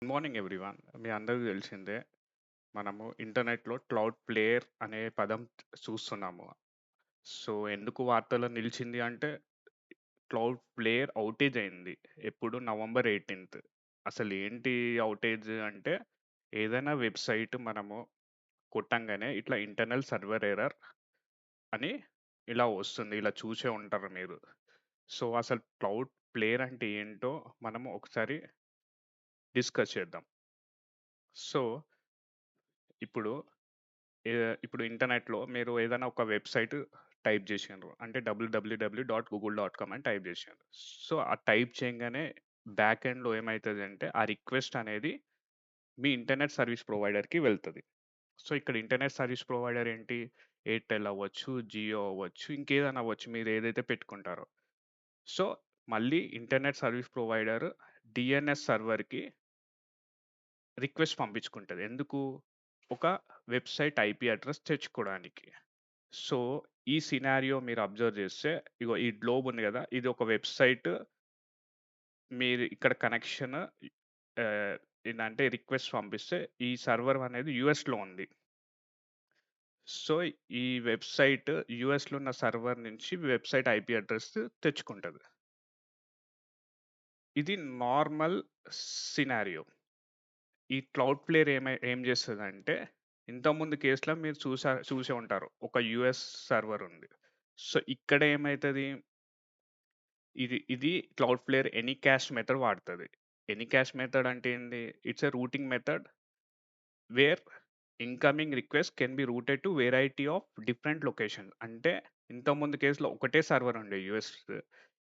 Good morning everyone. మీ అందరికీ తెలిసిందే. మనము ఇంటర్నెట్‌లో క్లౌడ్ ప్లేయర్ అనే పదం చూస్తున్నాము. సో, ఎందుకు వార్తల్లో నిలిచింది అంటే, క్లౌడ్ ప్లేయర్ ఔటేజ్ అయింది. ఎప్పుడు నవంబర్ 18థ్. అసలేంటి ఔటేజ్ అంటే, ఏదైనా వెబ్‌సైట్ మనము కొట్టంగానే ఇట్లా ఇంటర్నల్ సర్వర్ ఎర్రర్ అని ఇలా వస్తుంది. ఇలా చూసే ఉంటారు మీరు. సో, అసలు క్లౌడ్ ప్లేయర్ అంటే ఏంటో మనము ఒకసారి డిస్కస్ చేద్దాం. సో, ఇప్పుడు ఇప్పుడు ఇంటర్నెట్‌లో మీరు ఏదైనా ఒక వెబ్‌సైట్ టైప్ జేసిండ్రు. అంటే www.google.com అని టైప్ జేసిండ్రు. సో, ఆ టైప్ చేయంగానే బ్యాక్ ఎండ్‌లో ఏమైతదంటే, ఆ రిక్వెస్ట్ అనేది మీ ఇంటర్నెట్ సర్వీస్ ప్రొవైడర్‌కి వెళ్తది. సో, ఇక్కడ ఇంటర్నెట్ సర్వీస్ ప్రొవైడర్ ఏంటి? ఎయిర్‌టెల్ అవ్వచ్చు, జియో అవ్వచ్చు, ఇంకేదైనా అవ్వచ్చు మీరు ఏదైతే పెట్టుకుంటారో. సో, మళ్ళీ internet service provider DNS సర్వర్‌కి request పంపించుకుంటది. ఎందుకు? ఒక వెబ్‌సైట్ ఐపీ అడ్రెస్ తెచ్చుకోవడానికి. సో, ఈ సినారియో మీరు అబ్జర్వ్ చేస్తే, ఇగో ఈ గ్లోబ్ ఉంది గదా! ఇది ఒక వెబ్‌సైట్. మీరు ఇక్కడ కనెక్షన్ ఏందంటే రిక్వెస్ట్ పంపిస్తే, ఈ సర్వర్ అనేది యూఎస్‌లో ఉంది. సో, ఈ వెబ్‌సైట్ యూఎస్‌లో ఉన్న సర్వర్ నుంచి వెబ్‌సైట్ ఐపీ అడ్రెస్ తెచ్చుకుంటది. ఇది నార్మల్ సినారియో. ఈ క్లౌడ్ ప్లేయర్ ఏం చేస్తదంటే, ఇంతకుముందు కేస్‌లో మీరు చూసే ఉంటారు. ఒక యూఎస్ సర్వర్ ఉంది. సో, ఇక్కడ ఏమైతది, ఇది Cloudflare anycast method వాడతది. ఎనీ క్యాష్ మెథడ్ అంటే ఏంది? It's a routing method where incoming request can be routed to variety of different location. అంటే ఇంతకుముందు కేస్‌లో ఒకటే సర్వర్ ఉండే యూఎస్.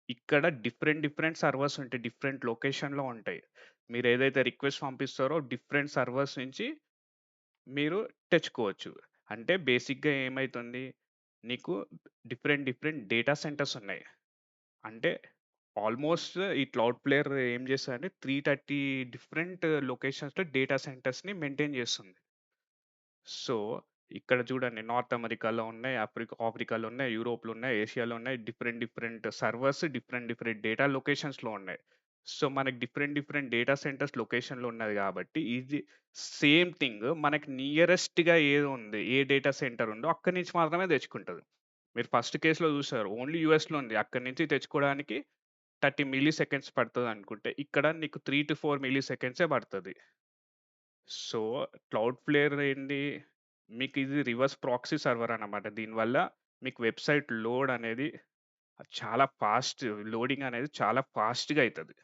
ఇక్కడ డిఫరెంట్ సర్వర్స్ ఉంటాయి. డిఫరెంట్ లొకేషన్‌లో ఉంటాయి. మీరేదైతే రిక్వెస్ట్ పంపిస్తారో డిఫరెంట్ సర్వర్స్ నుంచి మీరు తెచ్చుకోవచ్చు. అంటే బేసిక్‌గా ఏమైతుంది? నీకు డిఫరెంట్ డేటా సెంటర్స్ ఉన్నాయి. అంటే ఆల్మోస్ట్ ఈ క్లౌడ్ ప్లేయర్ ఏం చేస్తదంటే 330 డిఫరెంట్ లొకేషన్స్‌లో డేటా సెంటర్స్‌ని మెయింటైన్ చేస్తుంది. సో, ఇక్కడ చూడండి, నార్త్ అమెరికాలో ఉన్నాయి, ఆఫ్రికాలో ఉన్నాయి, యూరోప్‌లో ఉన్నాయి, ఏషియాలో ఉన్నాయి. డిఫరెంట్ సర్వర్స్ డిఫరెంట్ డేటా లొకేషన్స్‌లో ఉన్నాయి. సో, మనకి డిఫరెంట్ డేటా సెంటర్స్ లొకేషన్‌లో ఉన్నది కాబట్టి, ఇది సేమ్ థింగ్ మనకి నియరెస్ట్‌గా ఏదుంది, ఏ డేటా సెంటర్ ఉందో అక్కడి నుంచి మాత్రమే తెచ్చుకుంటది. మీరు ఫస్ట్ కేస్‌లో చూసారు. ఓన్లీ యూఎస్‌లో ఉంది. అక్కడి నుంచి తెచ్చుకోవడానికి 30 మిల్లీ సెకండ్స్ పడతదనుకుంటే, ఇక్కడ నీకు 3-4 మిల్లీ సెకండ్సే పడతది. సో, క్లౌడ్ ఫ్లేర్ ఏంది, మీకిది రివర్స్ ప్రాక్సీ సర్వర్ అన్నమాట. దీనివల్ల మీకు వెబ్‌సైట్ లోడ్ అనేది చాలా ఫాస్ట్ లోడింగ్ అనేది చాలా ఫాస్ట్‌గా అయితది.